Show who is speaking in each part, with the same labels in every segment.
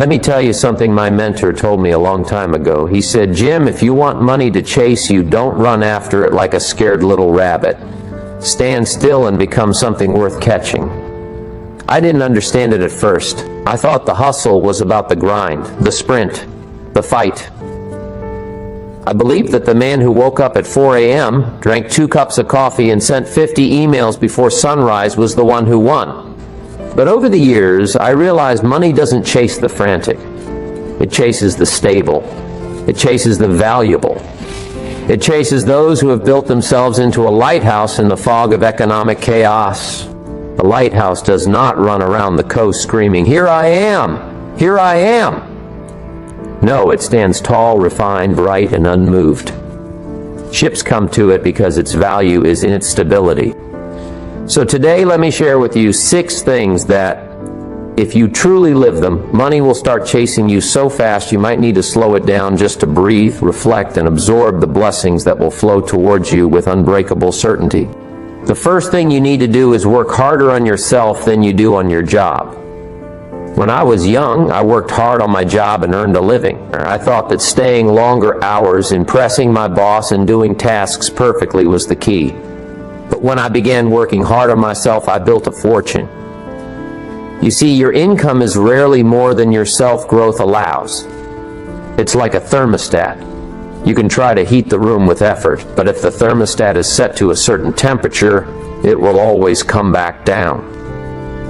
Speaker 1: Let me tell you something my mentor told me a long time ago. He said, Jim, if you want money to chase you, don't run after it like a scared little rabbit. Stand still and become something worth catching. I didn't understand it at first. I thought the hustle was about the grind, the sprint, the fight. I believed that the man who woke up at 4 a.m., drank 2 cups of coffee, and sent 50 emails before sunrise was the one who won. But over the years, I realized money doesn't chase the frantic. It chases the stable. It chases the valuable. It chases those who have built themselves into a lighthouse in the fog of economic chaos. The lighthouse does not run around the coast screaming, "Here I am! Here I am!" No, it stands tall, refined, bright, and unmoved. Ships come to it because its value is in its stability. So today, let me share with you 6 things that, if you truly live them, money will start chasing you so fast you might need to slow it down just to breathe, reflect, and absorb the blessings that will flow towards you with unbreakable certainty. The first thing you need to do is work harder on yourself than you do on your job. When I was young, I worked hard on my job and earned a living. I thought that staying longer hours, impressing my boss, and doing tasks perfectly was the key. But when I began working hard on myself, I built a fortune. You see, your income is rarely more than your self-growth allows. It's like a thermostat. You can try to heat the room with effort, but if the thermostat is set to a certain temperature, it will always come back down.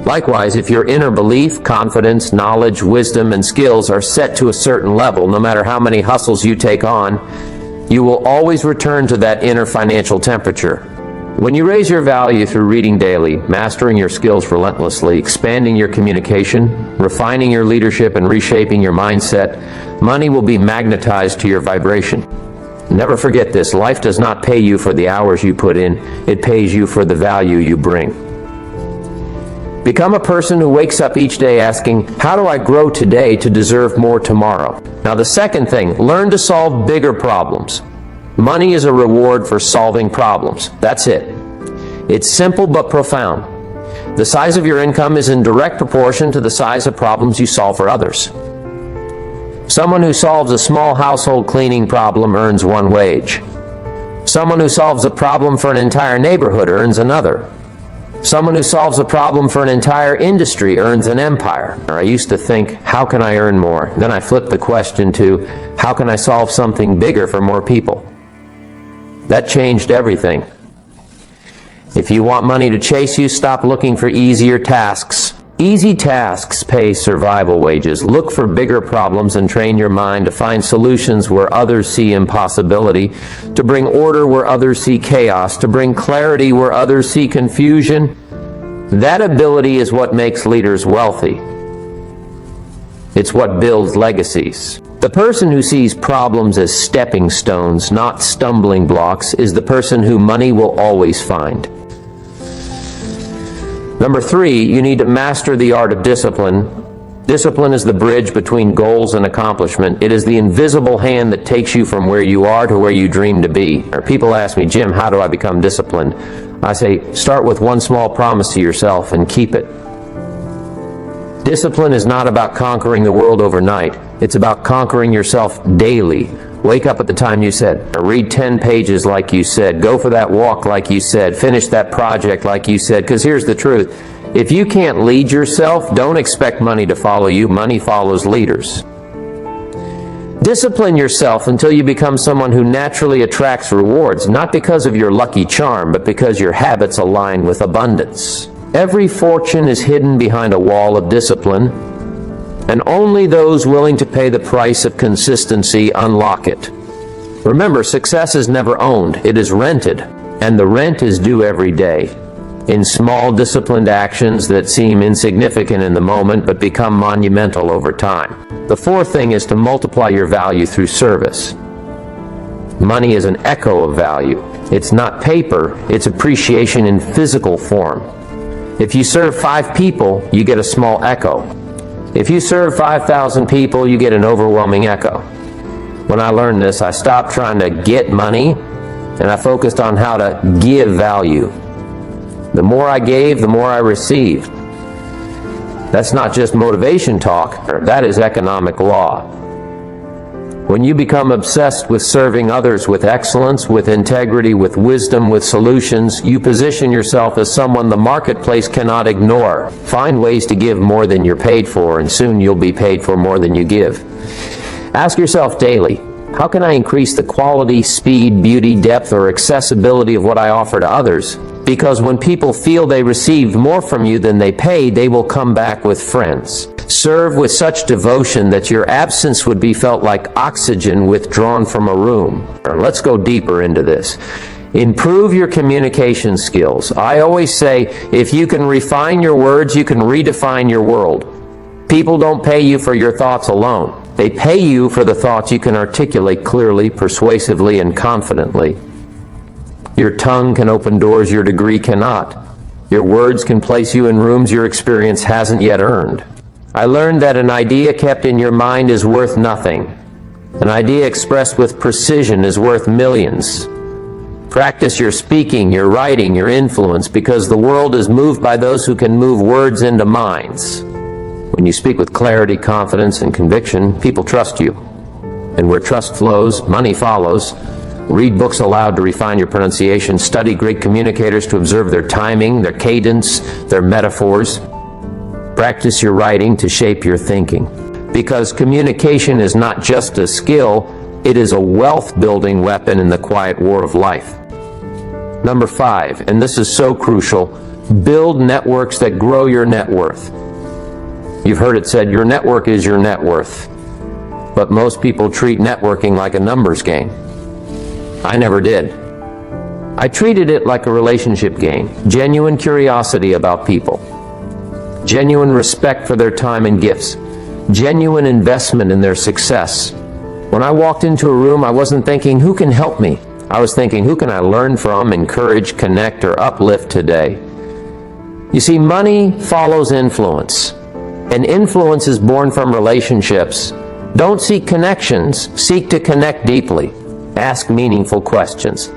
Speaker 1: Likewise, if your inner belief, confidence, knowledge, wisdom, and skills are set to a certain level, no matter how many hustles you take on, you will always return to that inner financial temperature. When you raise your value through reading daily, mastering your skills relentlessly, expanding your communication, refining your leadership, and reshaping your mindset, money will be magnetized to your vibration. Never forget this: life does not pay you for the hours you put in, it pays you for the value you bring. Become a person who wakes up each day asking, how do I grow today to deserve more tomorrow? Now the second thing, learn to solve bigger problems. Money is a reward for solving problems. That's it. It's simple but profound. The size of your income is in direct proportion to the size of problems you solve for others. Someone who solves a small household cleaning problem earns 1 wage. Someone who solves a problem for an entire neighborhood earns another. Someone who solves a problem for an entire industry earns an empire. I used to think, how can I earn more? Then I flipped the question to, how can I solve something bigger for more people? That changed everything. If you want money to chase you, stop looking for easier tasks. Easy tasks pay survival wages. Look for bigger problems and train your mind to find solutions where others see impossibility, to bring order where others see chaos, to bring clarity where others see confusion. That ability is what makes leaders wealthy. It's what builds legacies. The person who sees problems as stepping stones, not stumbling blocks, is the person who money will always find. Number 3, you need to master the art of discipline. Discipline is the bridge between goals and accomplishment. It is the invisible hand that takes you from where you are to where you dream to be. Or people ask me, Jim, how do I become disciplined? I say, start with one small promise to yourself and keep it. Discipline is not about conquering the world overnight. It's about conquering yourself daily. Wake up at the time you said, read 10 pages like you said, go for that walk like you said, finish that project like you said, because here's the truth. If you can't lead yourself, don't expect money to follow you. Money follows leaders. Discipline yourself until you become someone who naturally attracts rewards, not because of your lucky charm, but because your habits align with abundance. Every fortune is hidden behind a wall of discipline, and only those willing to pay the price of consistency unlock it. Remember, success is never owned, it is rented, and the rent is due every day, in small disciplined actions that seem insignificant in the moment but become monumental over time. The fourth thing is to multiply your value through service. Money is an echo of value. It's not paper, it's appreciation in physical form. If you serve 5 people, you get a small echo. If you serve 5,000 people, you get an overwhelming echo. When I learned this, I stopped trying to get money, and I focused on how to give value. The more I gave, the more I received. That's not just motivation talk, that is economic law. When you become obsessed with serving others with excellence, with integrity, with wisdom, with solutions, you position yourself as someone the marketplace cannot ignore. Find ways to give more than you're paid for, and soon you'll be paid for more than you give. Ask yourself daily, how can I increase the quality, speed, beauty, depth, or accessibility of what I offer to others? Because when people feel they received more from you than they paid, they will come back with friends. Serve with such devotion that your absence would be felt like oxygen withdrawn from a room. Let's go deeper into this. Improve your communication skills. I always say, if you can refine your words, you can redefine your world. People don't pay you for your thoughts alone. They pay you for the thoughts you can articulate clearly, persuasively, and confidently. Your tongue can open doors your degree cannot. Your words can place you in rooms your experience hasn't yet earned. I learned that an idea kept in your mind is worth nothing. An idea expressed with precision is worth millions. Practice your speaking, your writing, your influence, because the world is moved by those who can move words into minds. When you speak with clarity, confidence, and conviction, people trust you. And where trust flows, money follows. Read books aloud to refine your pronunciation. Study great communicators to observe their timing, their cadence, their metaphors. Practice your writing to shape your thinking. Because communication is not just a skill, it is a wealth-building weapon in the quiet war of life. Number 5, and this is so crucial, build networks that grow your net worth. You've heard it said, your network is your net worth. But most people treat networking like a numbers game. I never did. I treated it like a relationship game. Genuine curiosity about people. Genuine respect for their time and gifts. Genuine investment in their success. When I walked into a room, I wasn't thinking, who can help me? I was thinking, who can I learn from, encourage, connect, or uplift today? You see, money follows influence. And influence is born from relationships. Don't seek connections, seek to connect deeply. Ask meaningful questions.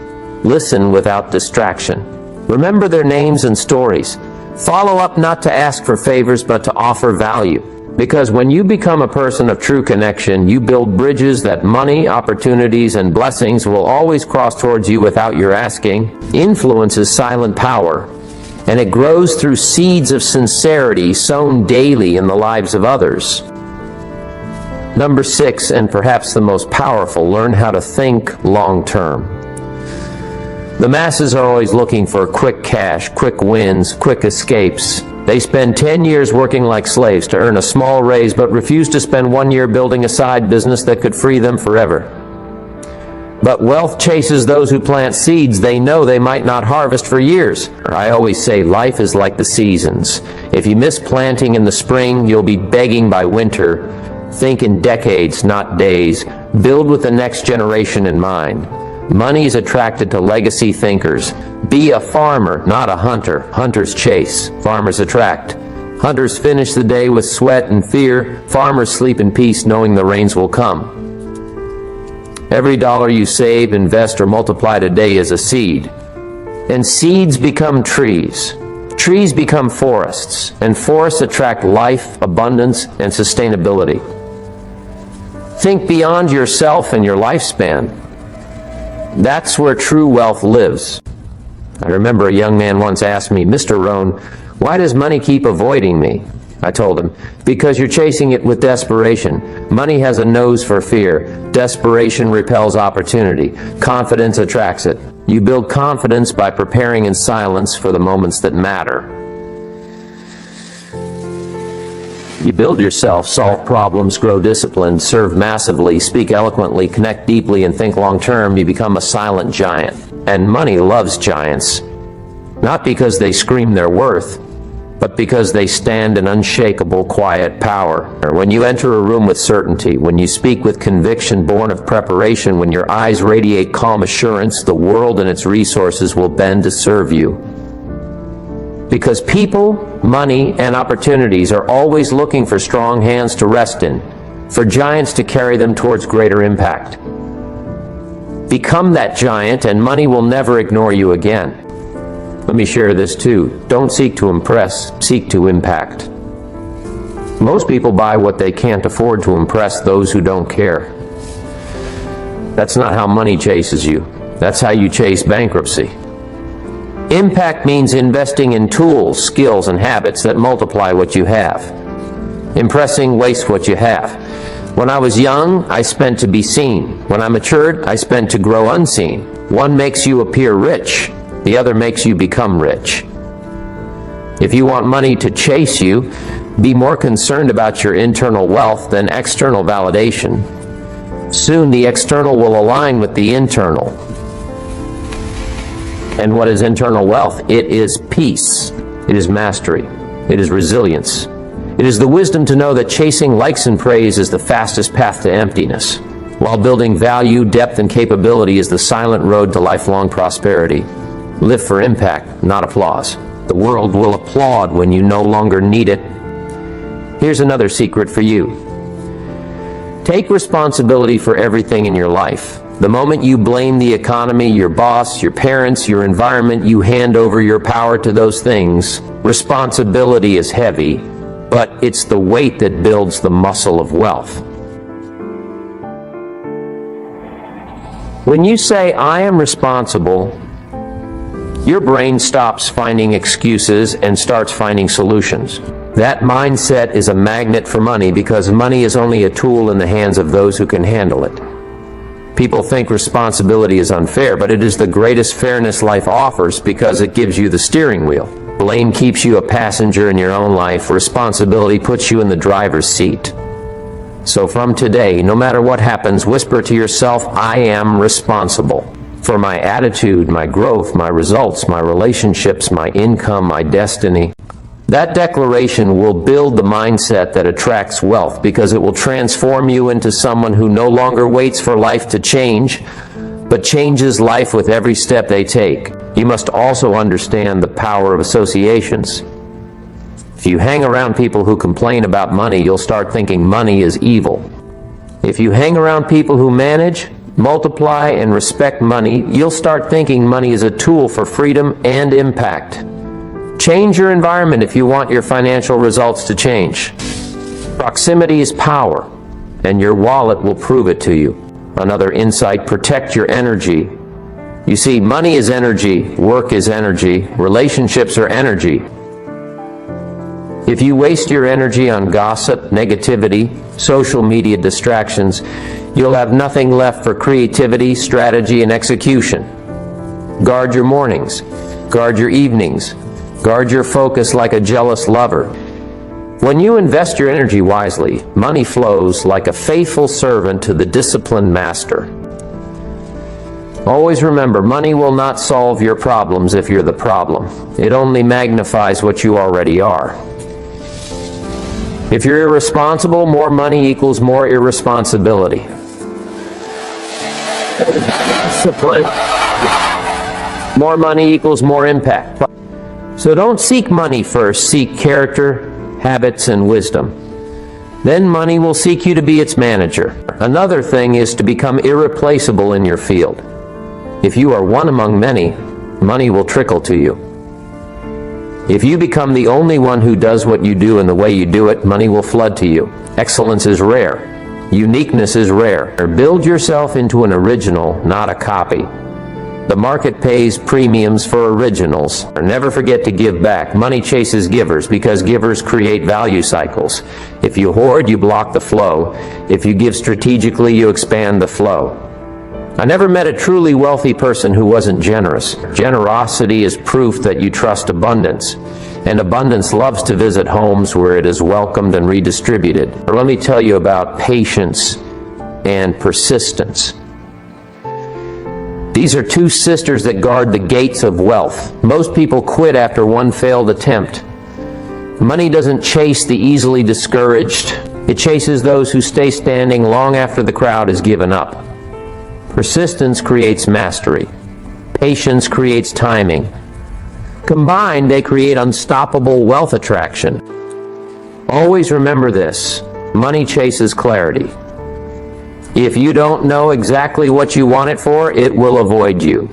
Speaker 1: Listen without distraction. Remember their names and stories. Follow up not to ask for favors, but to offer value. Because when you become a person of true connection, you build bridges that money, opportunities, and blessings will always cross towards you without your asking. Influence is silent power, and it grows through seeds of sincerity sown daily in the lives of others. Number 6, and perhaps the most powerful, learn how to think long-term. The masses are always looking for quick cash, quick wins, quick escapes. They spend 10 years working like slaves to earn a small raise, but refuse to spend 1 year building a side business that could free them forever. But wealth chases those who plant seeds they know they might not harvest for years. I always say life is like the seasons. If you miss planting in the spring, you'll be begging by winter. Think in decades, not days. Build with the next generation in mind. Money is attracted to legacy thinkers. Be a farmer, not a hunter. Hunters chase, farmers attract. Hunters finish the day with sweat and fear. Farmers sleep in peace knowing the rains will come. Every dollar you save, invest, or multiply today is a seed. And seeds become trees. Trees become forests, and forests attract life, abundance, and sustainability. Think beyond yourself and your lifespan. That's where true wealth lives. I remember a young man once asked me, Mr. Rohn, why does money keep avoiding me? I told him, because you're chasing it with desperation. Money has a nose for fear. Desperation repels opportunity. Confidence attracts it. You build confidence by preparing in silence for the moments that matter. You build yourself, solve problems, grow disciplined, serve massively, speak eloquently, connect deeply, and think long-term. You become a silent giant. And money loves giants. Not because they scream their worth, but because they stand in unshakable, quiet power. When you enter a room with certainty, when you speak with conviction born of preparation, when your eyes radiate calm assurance, the world and its resources will bend to serve you. Because people, money, and opportunities are always looking for strong hands to rest in, for giants to carry them towards greater impact. Become that giant, and money will never ignore you again. Let me share this too. Don't seek to impress, seek to impact. Most people buy what they can't afford to impress those who don't care. That's not how money chases you. That's how you chase bankruptcy. Impact means investing in tools, skills, and habits that multiply what you have. Impressing wastes what you have. When I was young, I spent to be seen. When I matured, I spent to grow unseen. One makes you appear rich, the other makes you become rich. If you want money to chase you, be more concerned about your internal wealth than external validation. Soon the external will align with the internal. And what is internal wealth? It is peace. It is mastery. It is resilience. It is the wisdom to know that chasing likes and praise is the fastest path to emptiness, while building value, depth, and capability is the silent road to lifelong prosperity. Live for impact, not applause. The world will applaud when you no longer need it. Here's another secret for you. Take responsibility for everything in your life. The moment you blame the economy, your boss, your parents, your environment, you hand over your power to those things. Responsibility is heavy, but it's the weight that builds the muscle of wealth. When you say, "I am responsible," your brain stops finding excuses and starts finding solutions. That mindset is a magnet for money because money is only a tool in the hands of those who can handle it. People think responsibility is unfair, but it is the greatest fairness life offers because it gives you the steering wheel. Blame keeps you a passenger in your own life. Responsibility puts you in the driver's seat. So from today, no matter what happens, whisper to yourself, "I am responsible for my attitude, my growth, my results, my relationships, my income, my destiny." That declaration will build the mindset that attracts wealth because it will transform you into someone who no longer waits for life to change, but changes life with every step they take. You must also understand the power of associations. If you hang around people who complain about money, you'll start thinking money is evil. If you hang around people who manage, multiply, and respect money, you'll start thinking money is a tool for freedom and impact. Change your environment if you want your financial results to change. Proximity is power, and your wallet will prove it to you. Another insight, protect your energy. You see, money is energy, work is energy, relationships are energy. If you waste your energy on gossip, negativity, social media distractions, you'll have nothing left for creativity, strategy, and execution. Guard your mornings, guard your evenings, guard your focus like a jealous lover. When you invest your energy wisely, money flows like a faithful servant to the disciplined master. Always remember, money will not solve your problems if you're the problem. It only magnifies what you already are. If you're irresponsible, more money equals more irresponsibility. Discipline. More money equals more impact. So don't seek money first, seek character, habits, and wisdom. Then money will seek you to be its manager. Another thing is to become irreplaceable in your field. If you are one among many, money will trickle to you. If you become the only one who does what you do and the way you do it, money will flood to you. Excellence is rare. Uniqueness is rare. Build yourself into an original, not a copy. The market pays premiums for originals. Never forget to give back. Money chases givers because givers create value cycles. If you hoard, you block the flow. If you give strategically, you expand the flow. I never met a truly wealthy person who wasn't generous. Generosity is proof that you trust abundance. And abundance loves to visit homes where it is welcomed and redistributed. Let me tell you about patience and persistence. These are two sisters that guard the gates of wealth. Most people quit after one failed attempt. Money doesn't chase the easily discouraged. It chases those who stay standing long after the crowd has given up. Persistence creates mastery. Patience creates timing. Combined, they create unstoppable wealth attraction. Always remember this: money chases clarity. If you don't know exactly what you want it for, it will avoid you.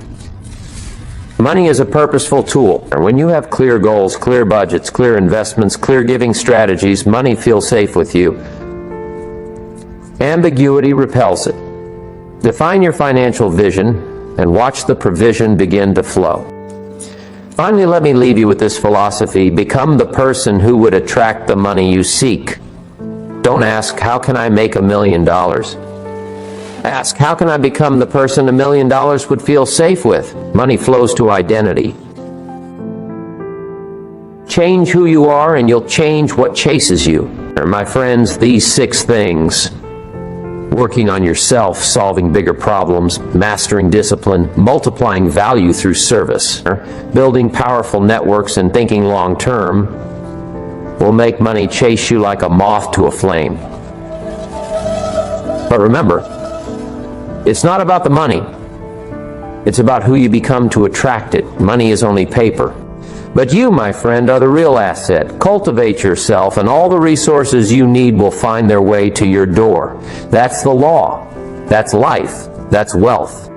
Speaker 1: Money is a purposeful tool. When you have clear goals, clear budgets, clear investments, clear giving strategies, money feels safe with you. Ambiguity repels it. Define your financial vision and watch the provision begin to flow. Finally, let me leave you with this philosophy. Become the person who would attract the money you seek. Don't ask, how can I make $1 million? Ask, how can I become the person $1 million would feel safe with? Money flows to identity. Change who you are and you'll change what chases you. My friends, these 6 things: working on yourself, solving bigger problems, mastering discipline, multiplying value through service, building powerful networks and thinking long term, will make money chase you like a moth to a flame. But remember, it's not about the money. It's about who you become to attract it. Money is only paper. But you, my friend, are the real asset. Cultivate yourself, and all the resources you need will find their way to your door. That's the law. That's life. That's wealth.